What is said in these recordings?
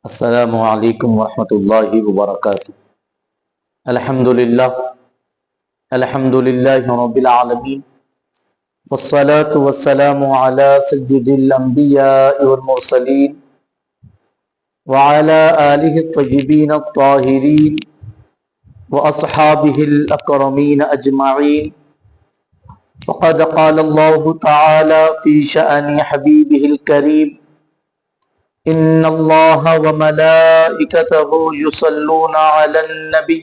السلام علیکم ورحمۃ اللہ وبرکاتہ۔ الحمد للہ رب العالمین، والصلاة والسلام علی سید الانبیاء والمرسلین وعلی آلہ الطیبین الطاہرین واصحابہ الاکرمین اجمعین۔ فقد قال اللہ تعالی فی شأن حبیبہ الکریم: ان اللہ وملائکتہ یصلون علی النبی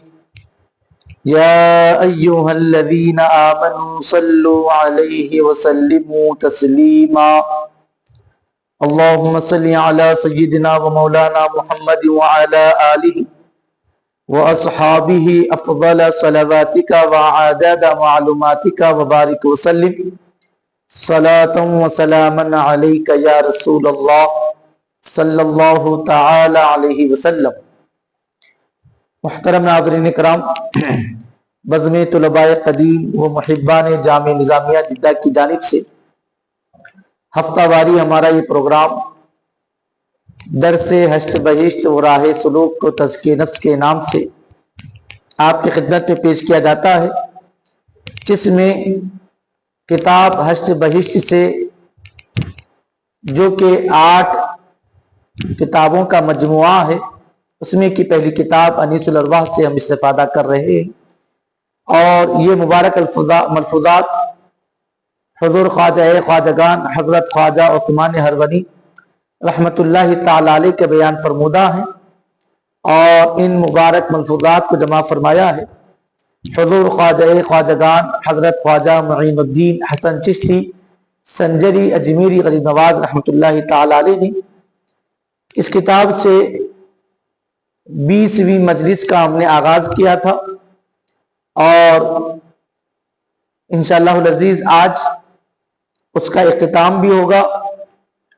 یا ایہا الذین آمنوا صلوا علیہ وسلموا تسلیما۔ اللہم صل علی سیدنا و مولانا محمد وعلی آلہ واصحابہ افضل صلواتک وعدد معلوماتک وبارک وسلم صلاۃ و سلاما علیک یا رسول اللہ صلی اللہ تعالی علیہ وسلم۔ محترم ناظرین کرام، بزم طلباء قدیم و محبان جامع نظامیہ جدہ کی جانب سے ہفتہ واری ہمارا یہ پروگرام درس ہشت بہشت و راہ سلوک کو تزکیہ نفس کے نام سے آپ کی خدمت میں پیش کیا جاتا ہے، جس میں کتاب ہشت بہشت سے جو کہ 8 کتابوں کا مجموعہ ہے، اس میں کی پہلی کتاب انیس الارواح سے ہم استفادہ کر رہے ہیں، اور یہ مبارک ملفوظات حضور خواجہ خواجگان حضرت خواجہ عثمان ہرونی رحمت اللہ تعالی علیہ کے بیان فرمودہ ہیں، اور ان مبارک ملفوظات کو جمع فرمایا ہے حضور خواجہ خواجگان حضرت خواجہ معین الدین حسن چشتی سنجری اجمیری غریب نواز رحمت اللہ تعالی علیہ نے۔ اس کتاب سے 20ویں مجلس کا ہم نے آغاز کیا تھا، اور انشاءاللہ العزیز آج اس کا اختتام بھی ہوگا،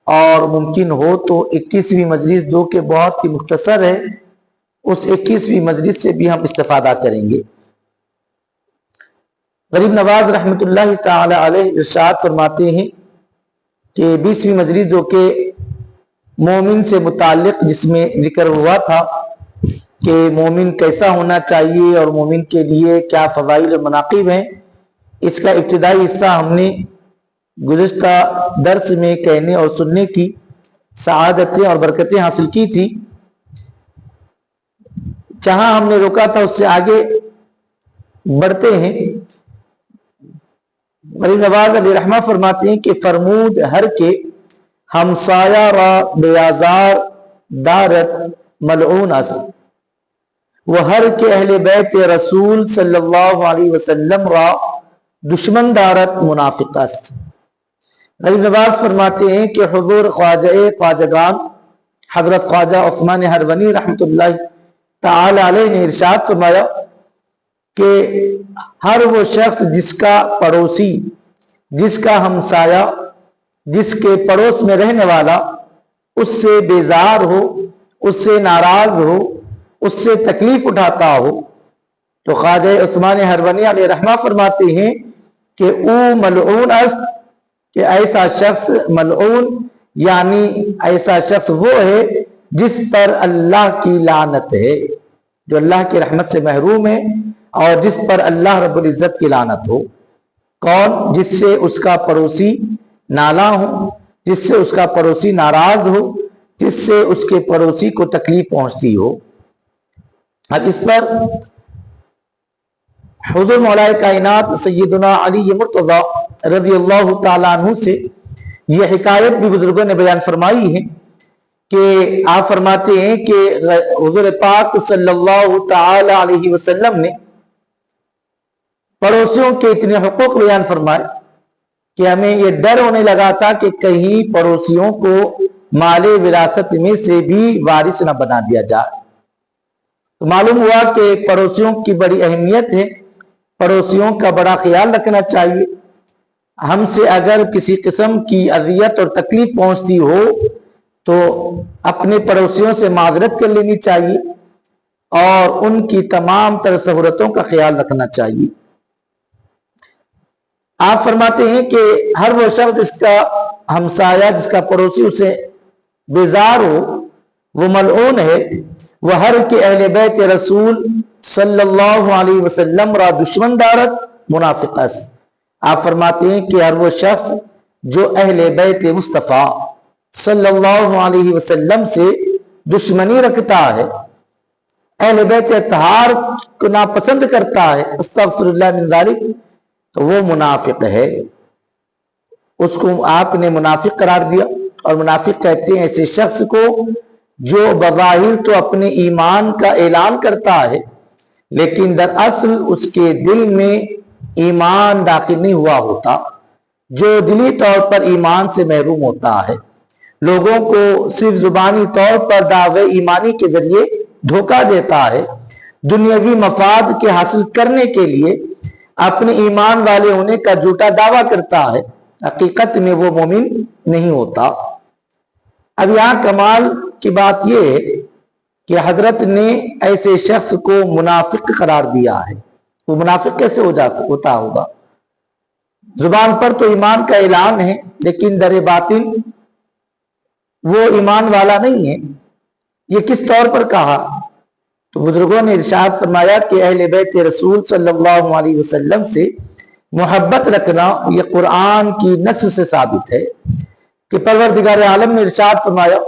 اور ممکن ہو تو 21ویں مجلس جو کہ بہت ہی مختصر ہے، اس 21ویں مجلس سے بھی ہم استفادہ کریں گے۔ غریب نواز رحمت اللہ تعالی علیہ ارشاد فرماتے ہیں کہ 20ویں مجلس جو کہ مومن سے متعلق، جس میں ذکر ہوا تھا کہ مومن کیسا ہونا چاہیے اور مومن کے لیے کیا فضائل و مناقب ہیں، اس کا ابتدائی حصہ ہم نے گزشتہ درس میں کہنے اور سننے کی سعادتیں اور برکتیں حاصل کی تھی۔ جہاں ہم نے روکا تھا اس سے آگے بڑھتے ہیں۔ غریب نواز علیہ رحمہ فرماتے ہیں کہ فرمود ہر کے ہمسایہ را بیازار دارت ملعون است، وہ ہر کے اہل بیت رسول صلی اللہ علیہ وسلم را دشمن دارت منافق است۔ غریب نواز فرماتے ہیں کہ حضور خواجہ خواجگان حضرت خواجہ عثمان ہرونی رحمت اللہ تعالی علیہ نے ارشاد فرمایا کہ ہر وہ شخص جس کا پڑوسی، جس کا ہمسایہ، جس کے پڑوس میں رہنے والا اس سے بیزار ہو، اس سے ناراض ہو، اس سے تکلیف اٹھاتا ہو، تو خواجہ عثمان ہرونی علیہ رحمہ فرماتے ہیں کہ او ملعون است، کہ ایسا شخص ملعون یعنی ایسا شخص وہ ہے جس پر اللہ کی لعنت ہے، جو اللہ کی رحمت سے محروم ہے اور جس پر اللہ رب العزت کی لعنت ہو۔ کون؟ جس سے اس کا پڑوسی نالاں ہو، جس سے اس کا پڑوسی ناراض ہو، جس سے اس کے پڑوسی کو تکلیف پہنچتی ہو۔ اب اس پر حضور مولا کائنات سیدنا علی مرتضیٰ رضی اللہ تعالیٰ عنہ سے یہ حکایت بھی بزرگوں نے بیان فرمائی ہے کہ آپ فرماتے ہیں کہ حضور پاک صلی اللہ تعالی علیہ وسلم نے پڑوسیوں کے اتنے حقوق بیان فرمائے کہ ہمیں یہ ڈر ہونے لگا تھا کہ کہیں پڑوسیوں کو مال وراثت میں سے بھی وارث نہ بنا دیا جائے۔ تو معلوم ہوا کہ پڑوسیوں کی بڑی اہمیت ہے، پڑوسیوں کا بڑا خیال رکھنا چاہیے۔ ہم سے اگر کسی قسم کی اذیت اور تکلیف پہنچتی ہو تو اپنے پڑوسیوں سے معذرت کر لینی چاہیے اور ان کی تمام تر سہولتوں کا خیال رکھنا چاہیے۔ آپ فرماتے ہیں کہ ہر وہ شخص جس کا ہمسایہ، جس کا پڑوسی اسے بیزار ہو، وہ ملعون ہے، وہ ہر کے اہل بیت رسول صلی اللہ علیہ وسلم را دشمن دارت منافق است۔ آپ فرماتے ہیں کہ ہر وہ شخص جو اہل بیت مصطفیٰ صلی اللہ علیہ وسلم سے دشمنی رکھتا ہے، اہل بیت اطہار کو ناپسند کرتا ہے، استغفر اللہ من ذالک، تو وہ منافق ہے۔ اس کو آپ نے منافق قرار دیا، اور منافق کہتے ہیں ایسے شخص کو جو بظاہر تو اپنے ایمان کا اعلان کرتا ہے لیکن دراصل اس کے دل میں ایمان داخل نہیں ہوا ہوتا، جو دلی طور پر ایمان سے محروم ہوتا ہے، لوگوں کو صرف زبانی طور پر دعوے ایمانی کے ذریعے دھوکہ دیتا ہے، دنیاوی مفاد کے حاصل کرنے کے لیے اپنے ایمان والے ہونے کا جھوٹا دعویٰ کرتا ہے، حقیقت میں وہ مومن نہیں ہوتا۔ اب یہاں کمال کی بات یہ ہے کہ حضرت نے ایسے شخص کو منافق قرار دیا ہے۔ وہ منافق کیسے ہوتا ہوگا؟ زبان پر تو ایمان کا اعلان ہے لیکن در باطن وہ ایمان والا نہیں ہے۔ یہ کس طور پر کہا؟ تو بزرگوں نے ارشاد فرمایا کہ اہل بیت رسول صلی اللہ علیہ وسلم سے محبت رکھنا یہ قرآن کی نص سے ثابت ہے کہ پروردگار عالم نے ارشاد فرمایا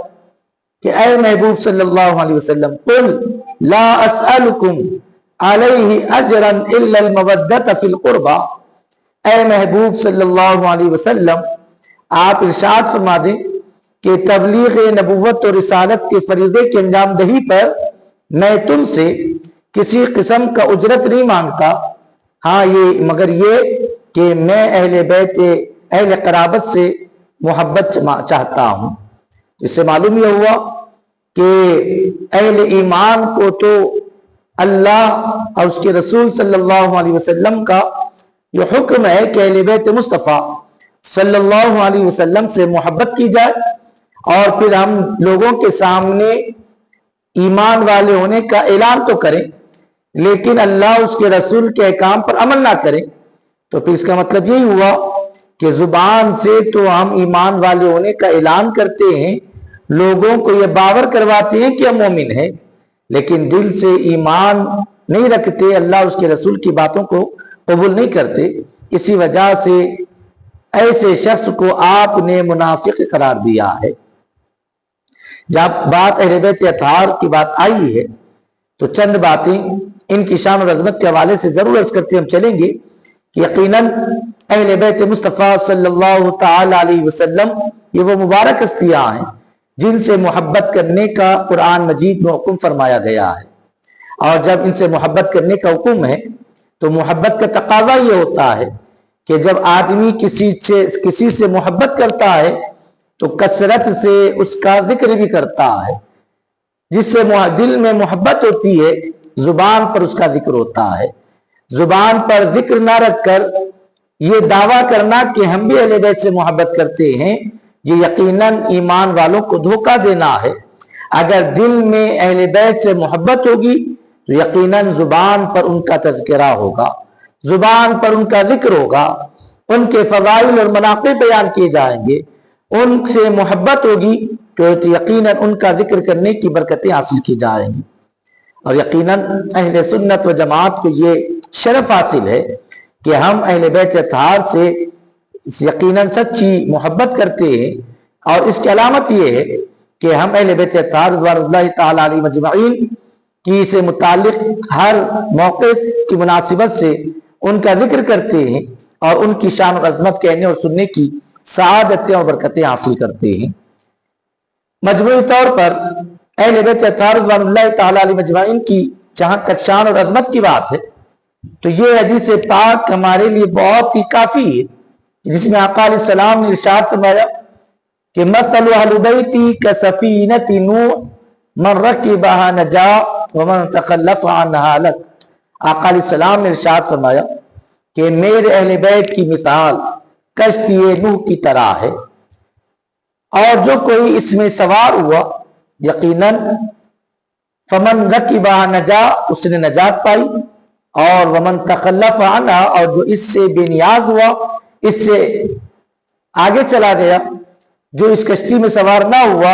کہ اے محبوب صلی اللہ علیہ وسلم قل لا اسألکم علیہ اجرا الا المودۃ فی القربى، اے محبوب صلی اللہ علیہ وسلم آپ ارشاد فرما دیں کہ تبلیغ نبوت اور رسالت کے فریضے کی انجام دہی پر میں تم سے کسی قسم کا اجرت نہیں مانگتا، ہاں یہ مگر یہ کہ میں اہل بیت اہل قرابت سے محبت چاہتا ہوں۔ اس سے معلوم یہ ہوا کہ اہل ایمان کو تو اللہ اور اس کے رسول صلی اللہ علیہ وسلم کا یہ حکم ہے کہ اہل بیت مصطفیٰ صلی اللہ علیہ وسلم سے محبت کی جائے، اور پھر ہم لوگوں کے سامنے ایمان والے ہونے کا اعلان تو کریں لیکن اللہ اس کے رسول کے احکام پر عمل نہ کریں، تو پھر اس کا مطلب یہی ہوا کہ زبان سے تو ہم ایمان والے ہونے کا اعلان کرتے ہیں، لوگوں کو یہ باور کرواتے ہیں کہ ہم مومن ہیں، لیکن دل سے ایمان نہیں رکھتے، اللہ اس کے رسول کی باتوں کو قبول نہیں کرتے۔ اسی وجہ سے ایسے شخص کو آپ نے منافق قرار دیا ہے۔ جب بات اہل بیت اطہار کی بات آئی ہے تو چند باتیں ان کی شان اور عظمت کے حوالے سے ضرور عرض کرتے ہم چلیں گے کہ یقیناً اہل بیت مصطفیٰ صلی اللہ تعالی علیہ وسلم یہ وہ مبارک ہستیاں ہیں جن سے محبت کرنے کا قرآن مجید میں حکم فرمایا گیا ہے، اور جب ان سے محبت کرنے کا حکم ہے تو محبت کا تقاضا یہ ہوتا ہے کہ جب آدمی کسی سے محبت کرتا ہے تو کثرت سے اس کا ذکر بھی کرتا ہے، جس سے دل میں محبت ہوتی ہے زبان پر اس کا ذکر ہوتا ہے۔ زبان پر ذکر نہ رکھ کر یہ دعویٰ کرنا کہ ہم بھی اہل بیت سے محبت کرتے ہیں، یہ یقیناً ایمان والوں کو دھوکہ دینا ہے۔ اگر دل میں اہل بیت سے محبت ہوگی تو یقیناً زبان پر ان کا تذکرہ ہوگا، زبان پر ان کا ذکر ہوگا، ان کے فضائل اور مناقب بیان کیے جائیں گے، ان سے محبت ہوگی تو یقیناً ان کا ذکر کرنے کی برکتیں حاصل کی جائیں گی۔ اور یقیناً اہل سنت و جماعت کو یہ شرف حاصل ہے کہ ہم اہل بیت اطہار سے یقیناً سچی محبت کرتے ہیں، اور اس کی علامت یہ ہے کہ ہم اہل بیت اطہار رضوان اللہ تعالی علیہ مجمعین کی سے متعلق ہر موقع کی مناسبت سے ان کا ذکر کرتے ہیں اور ان کی شان اور عظمت کہنے اور سننے کی سعادتیں اور برکتیں حاصل کرتے ہیں۔ مجموعی طور پر اہل بیت اطہار رضوان اللہ تعالی علیہ مجمعین کی جہاں تک شان اور عظمت کی بات ہے تو یہ حدیث پاک ہمارے لیے بہت ہی کافی ہے، جس میں آقا علیہ السلام نے ارشاد فرمایا کہ مثل اہل بیتی کسفینۃ نوح من رکبها نجا ومن تخلف عنها ہلک۔ آقا علیہ السلام نے ارشاد فرمایا کہ میرے اہل بیت کی مثال کشتی نوح کی طرح ہے، اور جو کوئی اس میں سوار ہوا یقیناً فمن رکبها نجا اس نے نجات پائی، اور ومن تخلف عنها اور جو اس سے بے نیاز ہوا، اس سے آگے چلا گیا، جو اس کشتی میں سوار نہ ہوا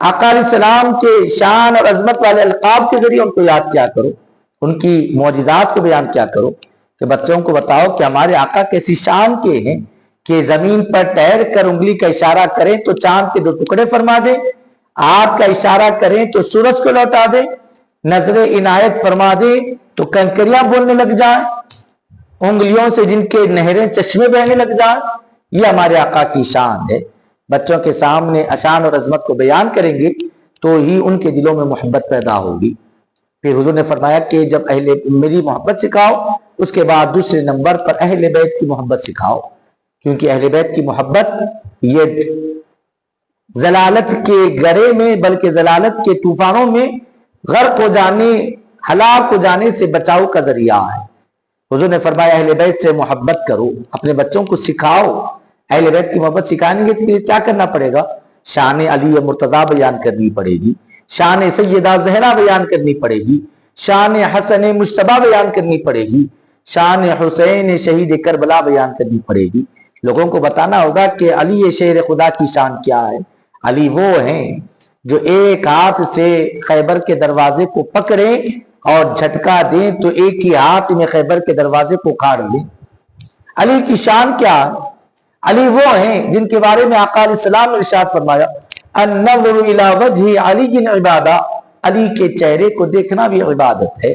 آقا علیہ السلام کے شان اور عظمت والے القاب کے ذریعے ان کو یاد کیا کرو، ان کی معجزات کو بیان کیا کرو کہ بچوں کو بتاؤ کہ ہمارے آقا کیسی شان کے ہیں کہ زمین پر ٹہر کر انگلی کا اشارہ کریں تو چاند کے 2 ٹکڑے فرما دیں، ہاتھ کا اشارہ کریں تو سورج کو لوٹا دیں، نظر عنایت فرما دیں تو کنکریاں بولنے لگ جائیں، انگلیوں سے جن کے نہریں چشمے بہنے لگ جائیں۔ یہ ہمارے آقا کی شان ہے۔ بچوں کے سامنے شان اور عظمت کو بیان کریں گے تو ہی ان کے دلوں میں محبت پیدا ہوگی۔ پھر حضور نے فرمایا کہ جب میری محبت سکھاؤ، اس کے بعد دوسرے نمبر پر اہل بیت کی محبت سکھاؤ، کیونکہ اہل بیت کی محبت یہ ضلالت کے گڑھے میں بلکہ ضلالت کے طوفانوں میں غرق ہو جانے، ہلاک ہو جانے سے بچاؤ کا ذریعہ ہے۔ حضور نے فرمایا اہل بیت سے محبت کرو، اپنے بچوں کو سکھاؤ۔ اہل بیت کی محبت سکھانے کے لیے کیا کرنا پڑے گا؟ شان علی مرتضیٰ بیان کرنی پڑے گی، شان سیدہ زہرا بیان کرنی پڑے گی، شان حسن مجتبیٰ بیان کرنی پڑے گی، شان حسین شہید کربلا بیان کرنی پڑے گی۔ لوگوں کو بتانا ہوگا کہ علی شیر خدا کی شان کیا ہے۔ علی وہ ہیں جو ایک ہاتھ سے خیبر کے دروازے کو پکڑیں اور جھٹکا دیں تو ایک ہی ہاتھ میں خیبر کے دروازے کو کاٹ دیں۔ علی کی شان کیا ہے؟ علی وہ ہیں جن کے بارے میں آقا علیہ السلام نے ارشاد فرمایا النظر الی وجہ علی عبادہ، علی کے چہرے کو دیکھنا بھی عبادت ہے۔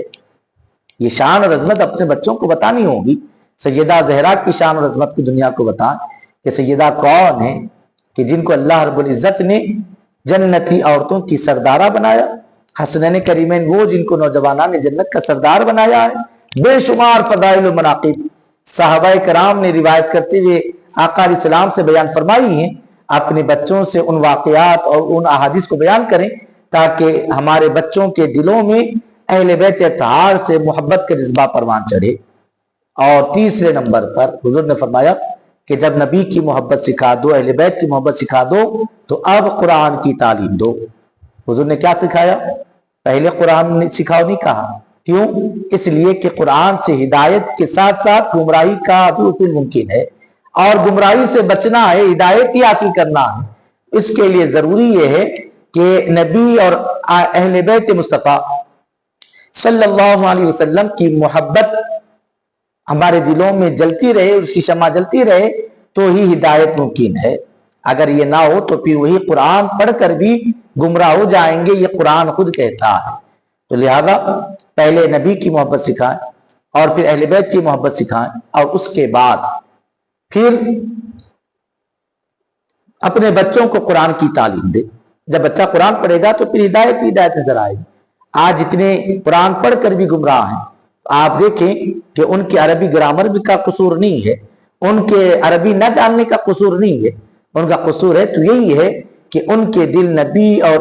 یہ شان اور عظمت اپنے بچوں کو بتانی ہوگی۔ سیدہ زہرا کی شان اور عظمت کی دنیا کو بتائیں کہ سیدہ کون ہے کہ جن کو اللہ رب العزت نے جنتی عورتوں کی سردارہ بنایا، حسنین کریمین وہ جن کو نوجوانان نے جنت کا سردار بنایا ہے۔ بے شمار فضائل و مناقب صحابہ کرام نے روایت کرتے ہوئے آقا علیہ السلام سے بیان فرمائی ہیں۔ اپنے بچوں سے ان واقعات اور ان احادیث کو بیان کریں تاکہ ہمارے بچوں کے دلوں میں اہل بیت اطہار سے محبت کا جذبہ پروان چڑھے۔ اور تیسرے نمبر پر حضور نے فرمایا کہ جب نبی کی محبت سکھا دو، اہل بیت کی محبت سکھا دو تو اب قرآن کی تعلیم دو۔ حضور نے کیا سکھایا؟ پہلے قرآن نے سکھاؤ نہیں کہا۔ کیوں؟ اس لیے کہ قرآن سے ہدایت کے ساتھ ساتھ گمراہی کا بھی اصول ممکن ہے، اور گمراہی سے بچنا ہے، ہدایت ہی حاصل کرنا ہے۔ اس کے لیے ضروری یہ ہے کہ نبی اور اہل بیت مصطفیٰ صلی اللہ علیہ وسلم کی محبت ہمارے دلوں میں جلتی رہے، اس کی شمع جلتی رہے تو ہی ہدایت ممکن ہے۔ اگر یہ نہ ہو تو پھر وہی قرآن پڑھ کر بھی گمراہ ہو جائیں گے، یہ قرآن خود کہتا ہے۔ تو لہذا پہلے نبی کی محبت سکھائیں اور پھر اہل بیت کی محبت سکھائیں، اور اس کے بعد پھر اپنے بچوں کو قرآن کی تعلیم دے۔ جب بچہ قرآن پڑھے گا تو پھر ہدایت ہی ہدایت نظر آئے گی۔ آج اتنے قرآن پڑھ کر بھی گمراہ ہیں۔ آپ دیکھیں کہ ان کے عربی گرامر بھی کا قصور نہیں ہے، ان کے عربی نہ جاننے کا قصور نہیں ہے، ان کا قصور ہے تو یہی ہے کہ ان کے دل نبی اور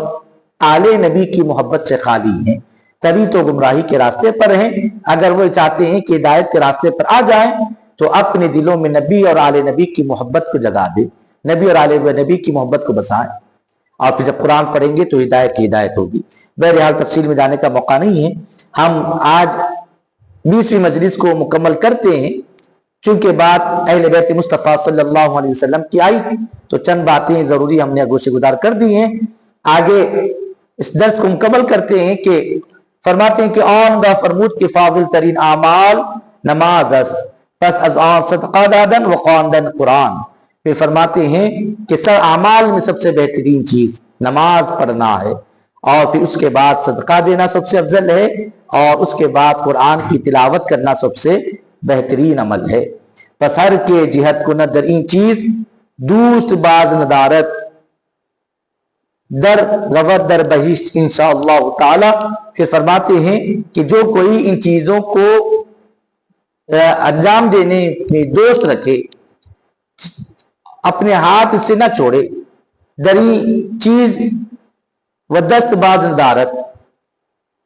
آل نبی کی محبت سے خالی ہیں، تبھی تو گمراہی کے راستے پر ہیں۔ اگر وہ چاہتے ہیں کہ ہدایت کے راستے پر آ جائیں تو اپنے دلوں میں نبی اور آل نبی کی محبت کو جگا دے، نبی اور آل نبی کی محبت کو بسائیں، اور پھر جب قرآن پڑھیں گے تو ہدایت کی ہدایت ہوگی۔ بہرحال تفصیل میں جانے کا موقع نہیں ہے، ہم آج 20ویں مجلس کو مکمل کرتے ہیں۔ چونکہ بات اہل بیت مصطفیٰ صلی اللہ علیہ وسلم کی آئی تھی تو چند باتیں ضروری ہم نے گوشے گزار کر دی ہیں۔ آگے اس درس کو مکمل کرتے ہیں کہ فرماتے ہیں کہ آمدہ فرمود کے فاضل ترین اعمال نماز است، پس از آن صدقہ دادن و خواندن قرآن۔ پھر فرماتے ہیں کہ اعمال میں سب سے بہترین چیز نماز پڑھنا ہے، اور پھر اس کے بعد صدقہ دینا سب سے افضل ہے، اور اس کے بعد قرآن کی تلاوت کرنا سب سے بہترین عمل ہے۔ پس ہر کے جہت کو نہ درین چیز دوست باز ندارت در غوت در بہشت انشاءاللہ تعالی۔ پھر فرماتے ہیں کہ جو کوئی ان چیزوں کو انجام دینے میں دوست رکھے، اپنے ہاتھ سے نہ چھوڑے، دری چیز و دست باز ندارت،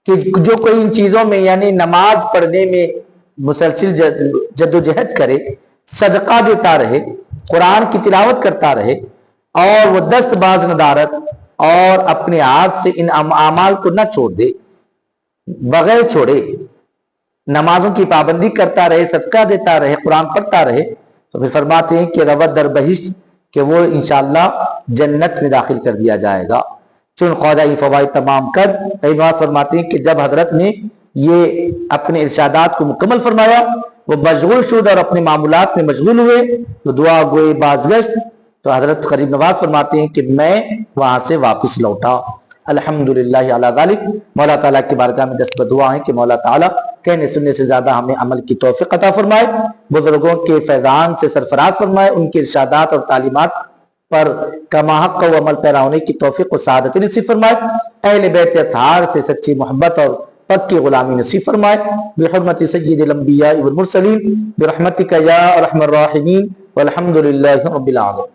کہ جو کوئی ان چیزوں میں یعنی نماز پڑھنے میں مسلسل جد و جہد کرے، صدقہ دیتا رہے، قرآن کی تلاوت کرتا رہے، اور وہ دست باز ندارت، اور اپنے ہاتھ سے ان اعمال کو نہ چھوڑ دے، بغیر چھوڑے نمازوں کی پابندی کرتا رہے، صدقہ دیتا رہے، قرآن پڑھتا رہے، تو پھر فرماتے ہیں کہ روت در بہشت، کہ وہ انشاءاللہ جنت میں داخل کر دیا جائے گا۔ چن خواجہ یہ فوائد تمام کر. نواز فرماتے ہیں کہ جب حضرت نے یہ اپنے ارشادات کو مکمل فرمایا وہ مشغول شد اور اپنے معمولات میں مشغول ہوئے، وہ دعا گوئے بازگشت، تو حضرت غریب نواز فرماتے ہیں کہ میں وہاں سے واپس لوٹا. الحمدللہ علی ذالک. مولا تعالیٰ کی بارگاہ میں دست بدعا ہے کہ مولا تعالیٰ کہنے سننے سے زیادہ ہمیں عمل کی توفیق عطا فرمائے، بزرگوں کے فیضان سے سرفراز فرمائے، ان کے ارشادات اور تعلیمات پر کما حق و عمل پیرا ہونے کی توفیق و سعادت نصیب فرمائے، اہل بیت اطہار سے سچی محبت اور پکی غلامی نصیب فرمائے، بحرمت سید الانبیاء والمرسلین برحمتک یا ارحم الراحمین والحمدللہ رب العالمین.